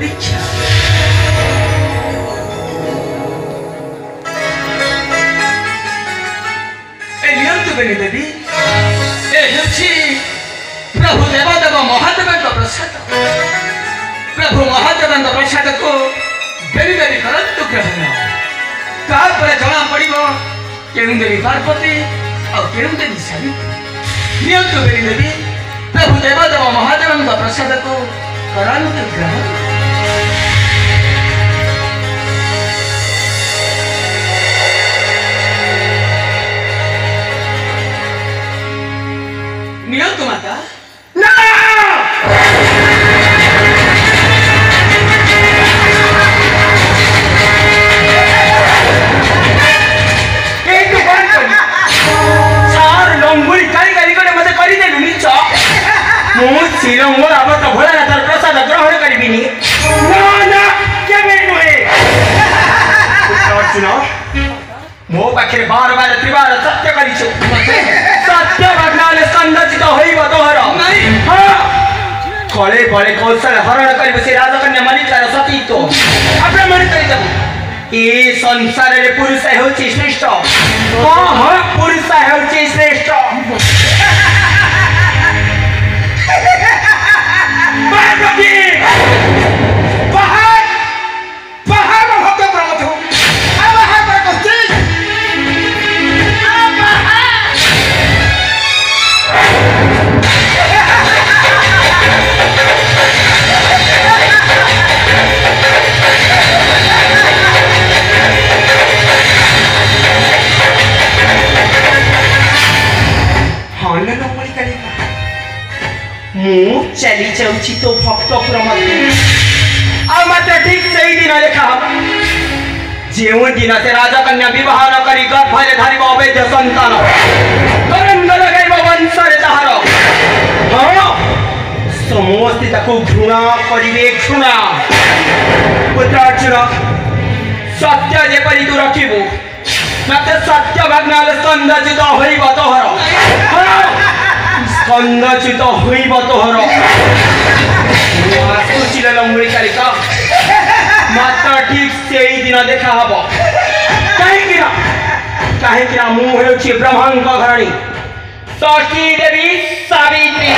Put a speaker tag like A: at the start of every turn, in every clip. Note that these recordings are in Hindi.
A: दीक्षा बेनी देवी प्रभु देवदेव महादेव प्रसाद प्रभु महादेव प्रसाद को बेरी बेरी करतु ग्रहण तापर जना पड़िबो केनु देवी पार्वती और केनु देवी सावित्री नियंतु बेरी देवी प्रभु देवदेव महादेव प्रसाद को करानु ग्रहण नियंतु माता ना प्रसाद ग्रहण करी मो पाखे बार बार त्रिबार सत्य कर सत्य भग्नाले संरचित तोहर कले बड़े कौशल हरण कर राजकन्या मल्लिकार सतीत्व अप्रमाणित कर ए संसार रे पुरुष होची श्रेष्ठ पुरुष होची श्रेष्ठ चली जाऊँ तो भक्तपुर मध्य ठीक से दिन लेखा जो दिन से राजकन्या विवाह न करी गर्भरे धारिब अवैध संतान करंद लगाइब वंशरे ताहार समस्ते ताको घृणा करिवे घृणा पुत्र अर्जुन सत्य जेपरि तू रखिबु मते सत्य भग्नाले संरचित होइब तोहर स्कंदचित होइब तोहर आसुचिल लंगुरी कालिका मात्र ठीक से दिन देखा हब कहीं मु हेउछि ब्रह्मांक घरणी षष्ठी देवी सावित्री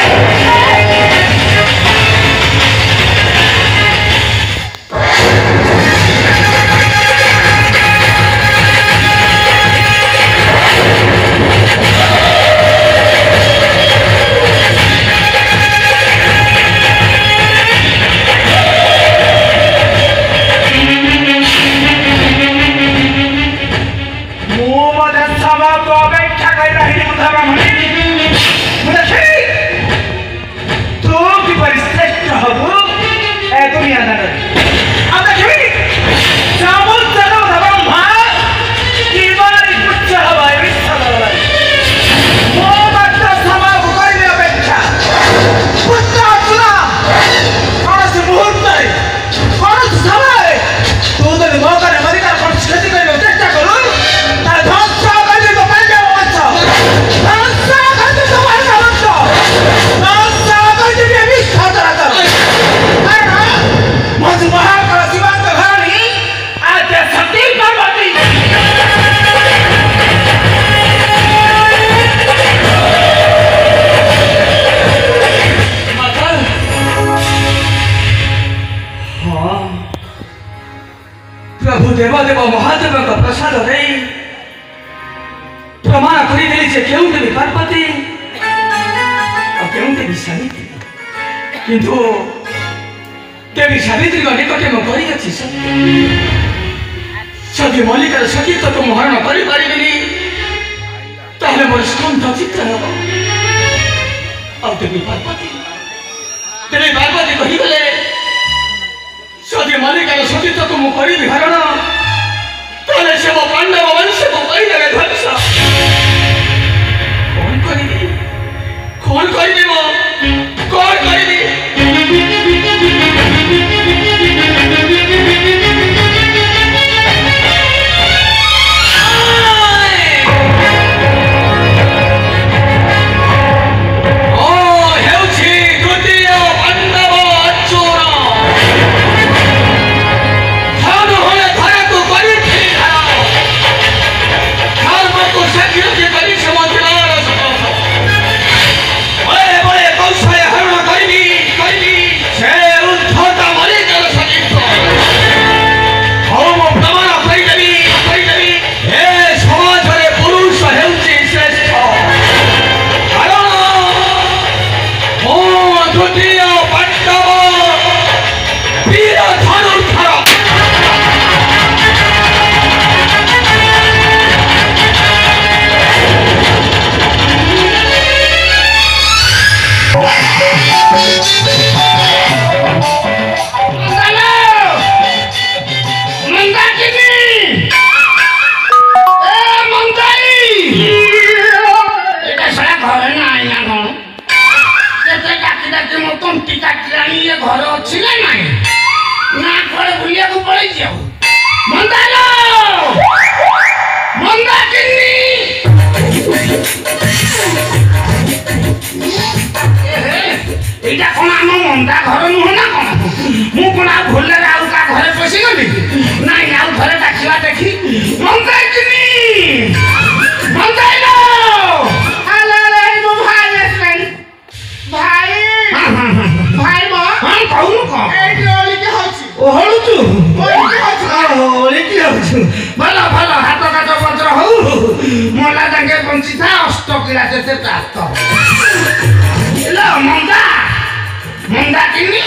A: देवदेव महादेव का प्रसाद रे प्रमाण करी से केउं देवी पार्वती और केउं देवी सावित्री किंतु देवी सावित्री को निकटे मो करी अछि सत्य मल्लिकार सतीत्व तो हरण करि पारिबिनी ताहले मोर स्कंध चित्त हबो और देवी पार्वती कहि गले सती मल्लिकार सतीत्व को मु करी हरण ताले से वो पांडव वंश को कई लगे ध्वंस कौन करी वो कौन करी ओ हेउछि द्वितीय पांडव अचूर
B: ମନ୍ଦା ଘର ନୁହଁ ନା କଣ ମୁଁ କଣ ଆଉ ଭୁଲରେ ଆଉ କାହା ଘରେ ପଶିଗଲି ନାଇଁ ଆଉ ଘରେ ଡାକିବା ଦେଖି ମନ୍ଦାକିନି ମନ୍ଦାଇଲ
C: ଭାଇ ଭାଇ ମୋ
B: କହୁନୁ କଣ
C: ଏଇଠି ଓଳିକି ହଉଛି
B: ଓହଳୁଛୁ
C: ଓଳିକି ହଉଛି
B: ଓଳିକି ହଉଛୁ ଭଲ ଭଲ ହାତ କାଟ ପତ୍ର ହଉ ମଲା ଯାକେ ବଞ୍ଚିଥା ଅଷ୍ଟକିଳା ଯେତେ ପ୍ରାପ୍ତ ମନ୍ଦା ମନ୍ଦାକିନି